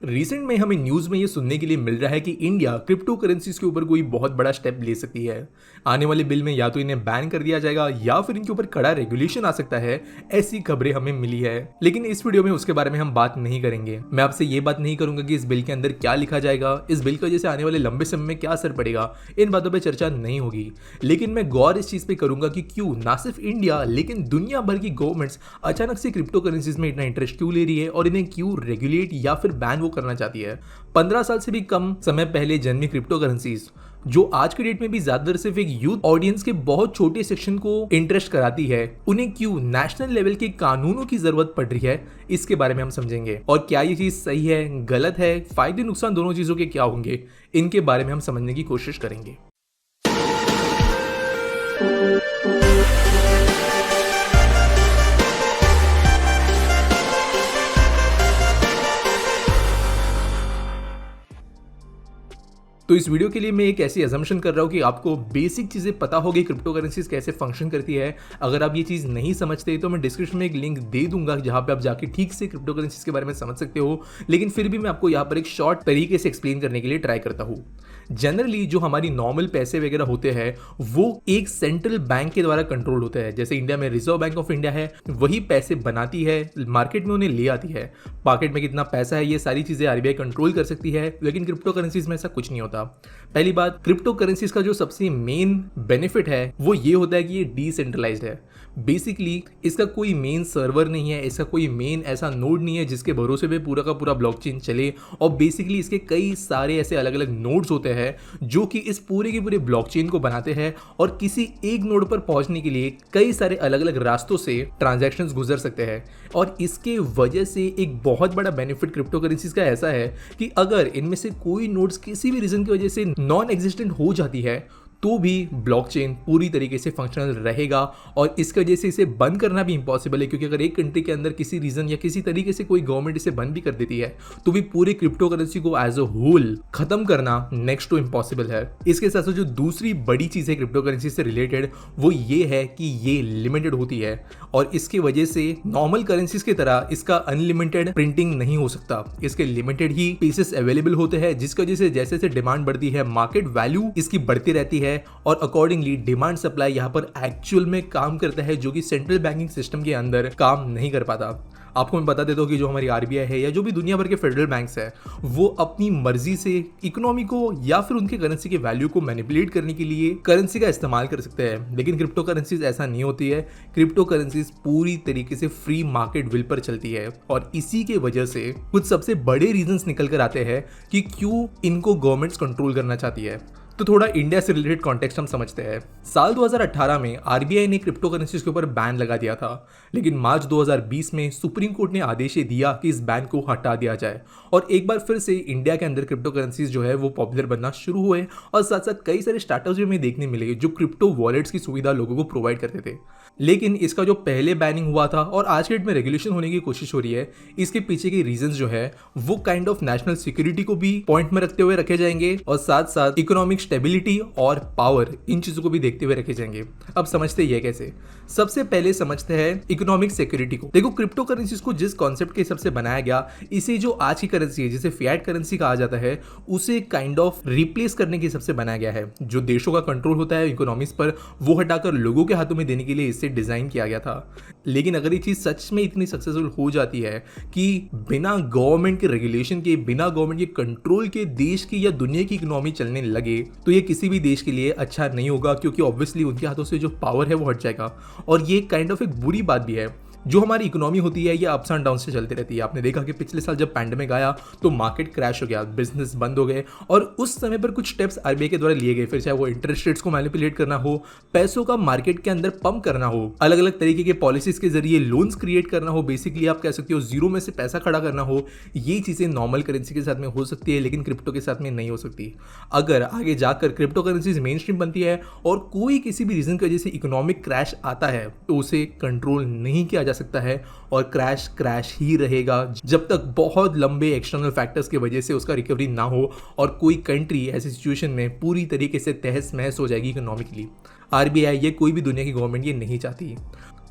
Recent में हमें news में ये सुनने के लिए मिल रहा है कि इंडिया क्रिप्टो करेंसीज के ऊपर कोई बहुत बड़ा स्टेप ले सकती है। आने वाले बिल में या तो इन्हें बैन कर दिया जाएगा या फिर इनके ऊपर कड़ा रेगुलेशन आ सकता है, ऐसी खबरें हमें मिली है। लेकिन इस वीडियो में उसके बारे में हम बात नहीं करेंगे। मैं आपसे ये बात नहीं करूंगा कि इस बिल के अंदर क्या लिखा जाएगा, इस बिल की वजह से आने वाले लंबे समय में क्या असर पड़ेगा, इन बातों पर चर्चा नहीं होगी। लेकिन मैं गौर इस चीज पे करूंगा कि क्यों ना सिर्फ इंडिया लेकिन दुनिया भर की गवर्नमेंट्स अचानक से क्रिप्टो करेंसीज में इतना इंटरेस्ट क्यों ले रही है और इन्हें क्यों रेगुलेट या फिर बैन वो करना चाहती है। 15 साल से भी कम समय पहले जन्मी क्रिप्टो करेंसीज जो आज के डेट में भी ज्यादातर सिर्फ एक यूथ ऑडियंस के बहुत छोटे सेक्शन को इंटरेस्ट कराती है, उन्हें क्यों नेशनल लेवल के कानूनों की जरूरत पड़ रही है, इसके बारे में हम समझेंगे। और क्या ये चीज सही है, गलत है, फायदे नुकसान दोनों चीजों के क्या होंगे, इनके बारे में हम समझने की कोशिश करेंगे। तो इस वीडियो के लिए मैं एक ऐसी अजम्पशन कर रहा हूँ कि आपको बेसिक चीज़ें पता होगी क्रिप्टो करेंसीज कैसे फंक्शन करती है। अगर आप ये चीज़ नहीं समझते तो मैं डिस्क्रिप्शन में एक लिंक दे दूंगा जहाँ पे आप जाके ठीक से क्रिप्टो करेंसीज के बारे में समझ सकते हो। लेकिन फिर भी मैं आपको यहाँ पर एक शॉर्ट तरीके से एक्सप्लेन करने के लिए ट्राई करता हूँ। जनरली जो हमारी नॉर्मल पैसे वगैरह होते हैं वो एक सेंट्रल बैंक के द्वारा कंट्रोल होते हैं। जैसे इंडिया में रिजर्व बैंक ऑफ इंडिया है, वही पैसे बनाती है, मार्केट में उन्हें ले आती है। मार्केट में कितना पैसा है ये सारी चीज़ें आरबीआई कंट्रोल कर सकती है। लेकिन क्रिप्टो करेंसीज में ऐसा कुछ नहीं होता। पहली बात, क्रिप्टो करेंसीज का जो सबसे मेन बेनिफिट है वो ये होता है कि ये डिसेंट्रलाइज्ड है। बेसिकली इसका कोई मेन सर्वर नहीं है, इसका कोई मेन ऐसा नोड नहीं है जिसके भरोसे पे पूरा का पूरा ब्लॉकचेन चले। और बेसिकली इसके कई सारे ऐसे अलग अलग नोड्स होते हैं जो कि इस पूरे के पूरे ब्लॉकचेन को बनाते हैं। और किसी एक नोड पर पहुंचने के लिए कई सारे अलग अलग रास्तों से ट्रांजैक्शंस गुजर सकते हैं। और इसके वजह से एक बहुत बड़ा बेनिफिट क्रिप्टो करेंसीज का ऐसा है कि अगर इनमें से कोई नोड्स किसी भी रीजन की वजह से नॉन एग्जिस्टेंट हो जाती है तो भी ब्लॉकचेन पूरी तरीके से फंक्शनल रहेगा। और इसकी वजह से इसे बंद करना भी इम्पॉसिबल है, क्योंकि अगर एक कंट्री के अंदर किसी रीजन या किसी तरीके से कोई गवर्नमेंट इसे बंद भी कर देती है तो भी पूरी क्रिप्टो करेंसी को एज अ होल खत्म करना नेक्स्ट टू इम्पॉसिबल है। इसके साथ साथ जो दूसरी बड़ी चीज है क्रिप्टो करेंसी से रिलेटेड वो ये है कि ये लिमिटेड होती है। और इसकी वजह से नॉर्मल करेंसीज की तरह इसका अनलिमिटेड प्रिंटिंग नहीं हो सकता। इसके लिमिटेड ही पीसेस अवेलेबल होते हैं, जिसकी वजह से जैसे जैसे डिमांड बढ़ती है मार्केट वैल्यू इसकी बढ़ती रहती है। और अकॉर्डिंगली डिमांड सप्लाई यहाँ पर एक्चुअल में काम करता है, जो कि सेंट्रल बैंकिंग सिस्टम के अंदर काम नहीं कर पाता। आपको मैं बता देता हूँ कि जो हमारी आरबीआई है या जो भी दुनिया भर के फेडरल बैंक्स है वो अपनी मर्जी से इकोनॉमी को या फिर उनके करेंसी के वैल्यू को मैनिपुलेट करने के लिए करेंसी का इस्तेमाल कर सकते हैं। लेकिन क्रिप्टो करेंसीज ऐसा नहीं होती है। क्रिप्टो करेंसीज पूरी तरीके से फ्री मार्केट विल पर चलती है। और इसी के वजह से कुछ सबसे बड़े रीजंस निकल कर आते हैं कि क्यों इनको गवर्नमेंट्स कंट्रोल करना चाहती है। तो थोड़ा इंडिया से रिलेटेड कॉन्टेक्स्ट हम समझते हैं। साल 2018 में आरबीआई ने क्रिप्टो करेंसीज के ऊपर बैन लगा दिया था। लेकिन मार्च 2020 में सुप्रीम कोर्ट ने आदेश दिया कि इस बैन को हटा दिया जाए। और एक बार फिर से इंडिया के अंदर क्रिप्टो करेंसीज जो है वो पॉपुलर बनना शुरू हुए। और साथ साथ कई सारे स्टार्टअप्स भी हमें देखने मिले जो क्रिप्टो वॉलेट्स की सुविधा लोगों को प्रोवाइड करते थे। लेकिन इसका जो पहले बैनिंग हुआ था और आज के डेट में रेगुलेशन होने की कोशिश हो रही है, इसके पीछे के रीजंस जो है वो काइंड ऑफ नेशनल सिक्योरिटी को भी पॉइंट में रखते हुए रखे जाएंगे और साथ साथ इकोनॉमिक स्टेबिलिटी और पावर, इन चीजों को भी देखते हुए रखे जाएंगे। अब समझते हैं कैसे। सबसे पहले समझते हैं इकोनॉमिक सिक्योरिटी को। देखो, क्रिप्टो करेंसीज को जिस कॉन्सेप्ट के हिसाब से बनाया गया, इसे जो आज की करेंसी है जिसे फिएट करेंसी कहा जाता है, उसे काइंड ऑफ रिप्लेस करने के हिसाब से बनाया गया है। जो देशों का कंट्रोल होता है इकोनॉमिक्स पर वो हटाकर लोगों के हाथों में देने के लिए इसे डिजाइन किया गया था। लेकिन अगर ये चीज सच में इतनी सक्सेसफुल हो जाती है कि बिना गवर्नमेंट के रेगुलेशन के, बिना गवर्नमेंट के कंट्रोल के देश की या दुनिया की इकोनॉमी चलने लगे, तो ये किसी भी देश के लिए अच्छा नहीं होगा, क्योंकि ऑब्वियसली उनके हाथों से जो पावर है वो हट जाएगा। और ये काइंड ऑफ एक बुरी बात भी है। जो हमारी इकोनॉमी होती है ये अप्स एंड डाउन से चलती रहती है। आपने देखा कि पिछले साल जब पैंडेमिक आया तो मार्केट क्रैश हो गया, बिजनेस बंद हो गए। और उस समय पर कुछ स्टेप्स आरबीआई के द्वारा लिए गए, फिर चाहे वो इंटरेस्ट रेट्स को मैनिपुलेट करना हो, पैसों का मार्केट के अंदर पंप करना हो, अलग अलग तरीके के पॉलिसीज के जरिए लोन्स क्रिएट करना हो, बेसिकली आप कह सकते हो जीरो में से पैसा खड़ा करना हो। ये चीजें नॉर्मल करेंसी के साथ में हो सकती है, लेकिन क्रिप्टो के साथ में नहीं हो सकती। अगर आगे जाकर क्रिप्टो करेंसीज मेन स्ट्रीम बनती है और कोई किसी भी रीजन की वजह से इकोनॉमिक क्रैश आता है तो उसे कंट्रोल नहीं किया जा सकता है और क्रैश ही रहेगा जब तक बहुत लंबे एक्सटर्नल फैक्टर्स की वजह से उसका रिकवरी ना हो और कोई कंट्री ऐसी सिचुएशन में पूरी तरीके से तहस महस हो जाएगी इकोनॉमिकली। आरबीआई ये कोई भी दुनिया की गवर्नमेंट ये नहीं चाहती।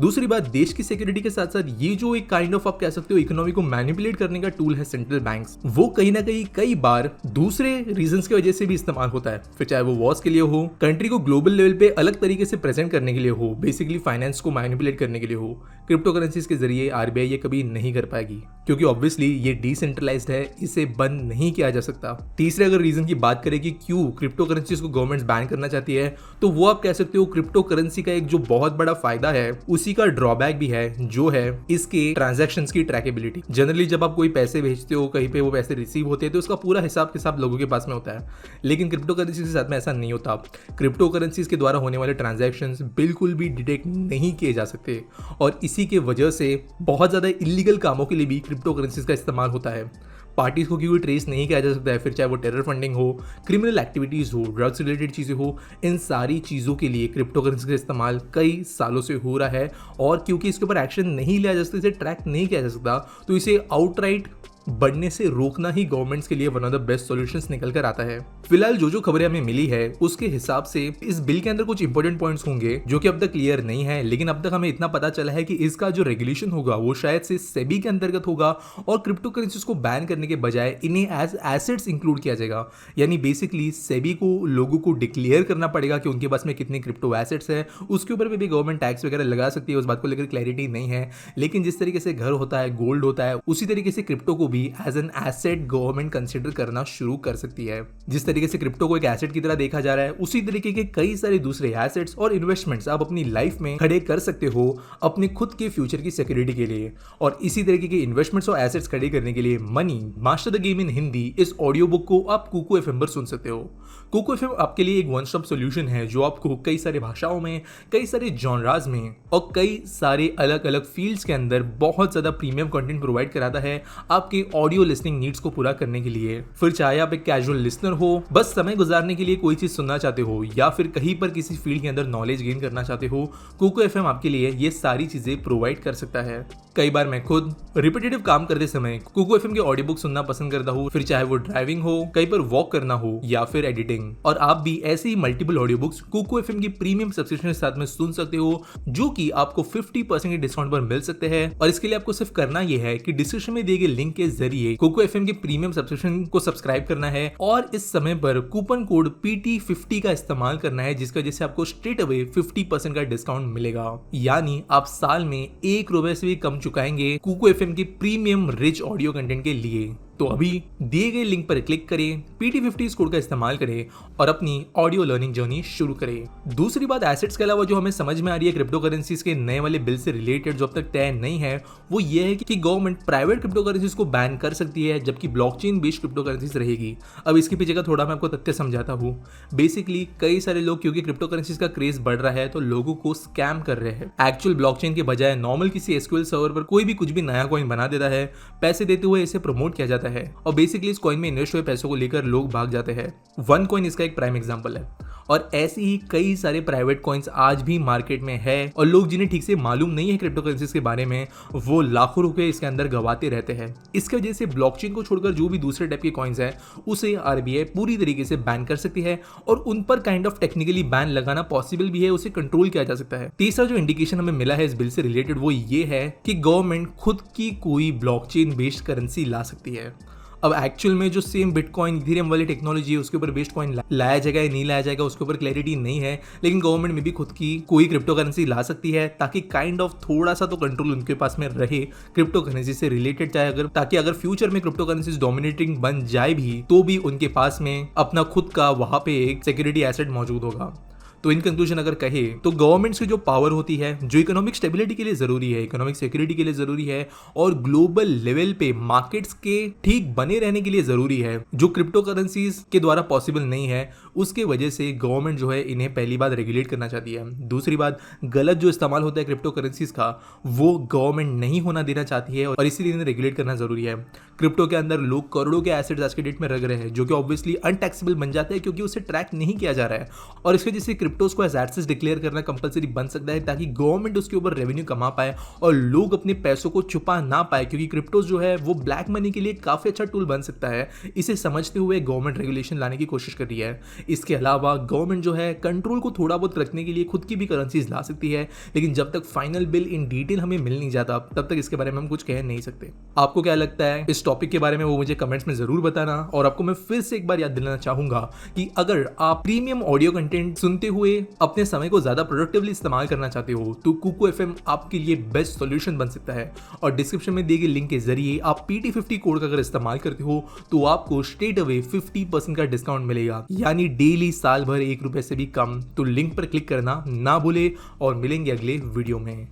दूसरी बात, देश की सिक्योरिटी के साथ साथ ये जो एक काइंड ऑफ आप कह सकते हो इकोनॉमी को मैनिपुलेट करने का टूल है सेंट्रल बैंक्स, वो कहीं ना कहीं कई बार दूसरे रीजंस की वजह से भी इस्तेमाल होता है। फिर चाहे वो वॉर्स के लिए हो, कंट्री को ग्लोबल लेवल पे अलग तरीके से प्रेजेंट करने के लिए हो, बेसिकली फाइनेंस को मैनिपुलेट करने के लिए हो, क्रिप्टो करेंसीज के जरिए आरबीआई ये कभी नहीं कर पाएगी, क्योंकि ऑब्वियसली ये डिसेंट्रलाइज्ड है, इसे बंद नहीं किया जा सकता। तीसरे अगर रीजन की बात करें कि क्यों क्रिप्टो करेंसीज को गवर्नमेंट बैन करना चाहती है, तो वो आप कह सकते हो क्रिप्टो करेंसी का एक जो बहुत बड़ा फायदा है उसी का ड्रॉबैक भी है, जो है इसके ट्रांजैक्शंस की ट्रैकेबिलिटी। जनरली जब आप कोई पैसे भेजते हो, कहीं पे वो पैसे रिसीव होते हैं, तो उसका पूरा हिसाब किताब लोगों के पास में होता है, लेकिन क्रिप्टो करेंसी के साथ में ऐसा नहीं होता। क्रिप्टो करेंसीज के द्वारा होने वाले ट्रांजैक्शंस बिल्कुल भी डिटेक्ट नहीं किए जा सकते, और इसी के वजह से बहुत ज्यादा इलीगल कामों के लिए भी क्रिप्टो करेंसीज का इस्तेमाल होता है। पार्टीज को क्योंकि ट्रेस नहीं किया जा सकता है, फिर चाहे वो टेरर फंडिंग हो, क्रिमिनल एक्टिविटीज हो, ड्रग्स रिलेटेड चीज़ें हो, इन सारी चीज़ों के लिए क्रिप्टो करेंसी का इस्तेमाल कई सालों से हो रहा है। और क्योंकि इसके ऊपर एक्शन नहीं लिया जा सकता, इसे ट्रैक नहीं किया जा सकता, तो इसे आउटराइट बढ़ने से रोकना ही गवर्नमेंट्स के लिए one of the best solutions निकल कर आता है। फिलहाल जो खबरें हमें मिली है उसके हिसाब से इस बिल के अंदर कुछ इंपॉर्टेंट पॉइंट्स होंगे जो कि अब तक क्लियर नहीं है, लेकिन अब तक हमें इतना पता चला है कि इसका जो रेगुलेशन होगा वो शायद से सेबी के अंतर्गत होगा, और क्रिप्टो करेंसीज को बैन करने के बजाय इन्हें एज एसेट्स इंक्लूड किया जाएगा। यानी बेसिकली सेबी को लोगों को डिक्लेयर करना पड़ेगा कि उनके पास में कितने क्रिप्टो एसेट्स है, उसके ऊपर भी गवर्नमेंट टैक्स वगैरह लगा सकती है, उस बात को लेकर क्लैरिटी नहीं है। लेकिन जिस तरीके से घर होता है, गोल्ड होता है, उसी तरीके से क्रिप्टो को भी as an asset government consider करना शुरू कर सकती है। जिस तरीके से क्रिप्टो को एक एसेट की तरह देखा जा रहा है, उसी तरीके के कई सारे दूसरे एसेट्स और इन्वेस्टमेंट्स आप अपनी लाइफ में खड़े कर सकते हो अपने खुद के फ्यूचर की सिक्योरिटी के लिए। और इसी तरीके के इन्वेस्टमेंट्स और एसेट्स खड़े करने के लिए money master the game in Hindi इस ऑडियो बुक को आप कुकू एफएम पर सुन सकते हो। कुकू एफएम आपके लिए एक वन स्टॉप सॉल्यूशन है जो आपको कई सारे भाषाओं में, कई सारे जॉनराज में और कई सारे अलग अलग फील्ड्स के अंदर बहुत ज्यादा प्रीमियम कंटेंट प्रोवाइड कराता है आपके ऑडियो लिसनिंग नीड्स को पूरा करने के लिए। फिर चाहे आप एक कैजुअल लिसनर हो, बस समय गुजारने के लिए कोई चीज सुनना चाहते हो, या फिर कहीं पर किसी फील्ड के अंदर नॉलेज गेन करना चाहते हो, कुकू एफएम आपके लिए ये सारी चीजें प्रोवाइड कर सकता है। कई बार मैं खुद रिपीटेटिव काम करते समय कुकू एफएम के ऑडियो बुक सुनना पसंद करता हूँ, फिर चाहे वो ड्राइविंग हो, कहीं पर वॉक करना हो, या फिर एडिटिंग। और आप भी ऐसे ही multiple audio books Kuku FM की प्रीमियम सब्सक्रिप्शन के साथ में सुन सकते हो, जो कि आपको 50% के डिस्काउंट पर मिल सकते हैं। और इसके लिए आपको सिर्फ करना यह है कि डिस्क्रिप्शन में दिए गए लिंक के जरिए कुकू एफएम के प्रीमियम सब्सक्रिप्शन को सब्सक्राइब करना है, और इस समय पर कूपन कोड PT50 का इस्तेमाल करना है, जिसका वजह से आपको स्ट्रेट अवे 50% का डिस्काउंट मिलेगा। यानी आप साल में ₹1 से भी कम चुकाएंगे कुकू एफएम के प्रीमियम रिच ऑडियो कंटेंट के लिए। तो अभी दिए गए लिंक पर क्लिक करें, PT50 कोड का इस्तेमाल करें और अपनी ऑडियो लर्निंग जर्नी शुरू करें। दूसरी बात, एसेट्स के अलावा जो हमें समझ में आ रही है क्रिप्टो करेंसीज के नए वाले बिल से रिलेटेड जो अब तक तय नहीं है, वो ये है कि गवर्नमेंट प्राइवेट क्रिप्टो करेंसीज को बैन कर सकती है, जबकि ब्लॉकचेन बेस्ड क्रिप्टो करेंसीज रहेगी। अब इसके पीछे का थोड़ा मैं आपको तथ्य समझाता हूँ। बेसिकली कई सारे लोग क्योंकि क्रिप्टो करेंसीज का क्रेज बढ़ रहा है, तो लोगों को स्कैम कर रहे हैं। एक्चुअल ब्लॉकचेन के बजाय नॉर्मल किसी SQL सर्वर पर कोई भी कुछ भी नया कॉइन बना देता है, पैसे देते हुए इसे प्रमोट किया जाता है, और बेसिकली इस कॉइन में इन्वेस्ट हुए पैसों को लेकर लोग भाग जाते हैं। वन कॉइन इसका एक प्राइम एग्जांपल है, और ऐसे ही कई सारे प्राइवेट कॉइन्स आज भी मार्केट में है, और लोग जिन्हें ठीक से मालूम नहीं है क्रिप्टो करेंसीज के बारे में, वो लाखों रुपए इसके अंदर गवाते रहते हैं। इसकी वजह से ब्लॉकचेन को छोड़कर जो भी दूसरे टाइप के कॉइन्स हैं, उसे आरबीआई पूरी तरीके से बैन कर सकती है, और उन पर काइंड ऑफ टेक्निकली बैन लगाना पॉसिबल भी है, उसे कंट्रोल किया जा सकता है। तीसरा जो इंडिकेशन हमें मिला है इस बिल से रिलेटेड, वो ये है कि गवर्नमेंट खुद की कोई ब्लॉकचेन बेस्ड करेंसी ला सकती है। अब एक्चुअल में जो सेम बिटकॉइन इथेरियम वाली टेक्नोलॉजी है, उसके ऊपर बेस्ड कॉइन लाया जाएगा या नहीं लाया जाएगा, उसके ऊपर क्लैरिटी नहीं है, लेकिन गवर्नमेंट में भी खुद की कोई क्रिप्टो करेंसी ला सकती है, ताकि काइंड ऑफ थोड़ा सा तो कंट्रोल उनके पास में रहे क्रिप्टो करेंसी से रिलेटेड, चाहे ताकि अगर फ्यूचर में क्रिप्टो करेंसी डोमिनेटिंग बन जाए भी, तो भी उनके पास में अपना खुद का वहां पे एक सिक्योरिटी एसेट मौजूद होगा। तो इन कंक्लूजन अगर कहे तो गवर्नमेंट्स की जो पावर होती है, जो इकोनॉमिक स्टेबिलिटी के लिए जरूरी है, इकोनॉमिक सिक्योरिटी के लिए जरूरी है, और ग्लोबल लेवल पे मार्केट्स के ठीक बने रहने के लिए जरूरी है, जो क्रिप्टो करेंसीज के द्वारा पॉसिबल नहीं है, उसके वजह से गवर्नमेंट जो है इन्हें पहली बात रेगुलेट करना चाहती है। दूसरी बात, गलत जो इस्तेमाल होता है क्रिप्टो करेंसीज का, वो गवर्नमेंट नहीं होना देना चाहती है, और इसीलिए इन्हें रेगुलेट करना जरूरी है। क्रिप्टो के अंदर लोग करोड़ों के एसेट्स आज के डेट में रख रहे हैं, जो कि ऑब्वियसली अनटैक्सेबल बन जाते हैं क्योंकि उसे ट्रैक नहीं किया जा रहा है। और इसकी वजह से क्रिप्टोज को एज एसेट्स डिक्लेयर करना कंपलसरी बन सकता है, ताकि गवर्नमेंट उसके ऊपर रेवेन्यू कमा पाए और लोग अपने पैसों को छुपा ना पाए, क्योंकि क्रिप्टोज जो है वो ब्लैक मनी के लिए काफी अच्छा टूल बन सकता है। इसे समझते हुए गवर्नमेंट रेगुलेशन लाने की कोशिश कर रही है। इसके अलावा गवर्नमेंट जो है कंट्रोल को थोड़ा बहुत रखने के लिए खुद की भी करेंसीज ला सकती है, लेकिन जब तक फाइनल बिल इन डिटेल हमें मिल नहीं जाता तब तक इसके बारे में हम कुछ कह नहीं सकते। आपको क्या लगता है इस टॉपिक के बारे में, वो मुझे कमेंट्स में जरूर बताना। और आपको मैं फिर से एक बार याद दिलाना चाहूंगा कि अगर आप प्रीमियम ऑडियो कंटेंट सुनते हुए अपने समय को ज्यादा प्रोडक्टिवली इस्तेमाल करना चाहते हो तो कुकू एफएम आपके लिए बेस्ट सॉल्यूशन बन सकता है। और डिस्क्रिप्शन में दिए गए लिंक के जरिए आप PT50 कोड का अगर इस्तेमाल करते हो तो आपको स्ट्रेट अवे 50% का डिस्काउंट मिलेगा, यानी डेली साल भर ₹1 से भी कम। तो लिंक पर क्लिक करना ना भूले और मिलेंगे अगले वीडियो में।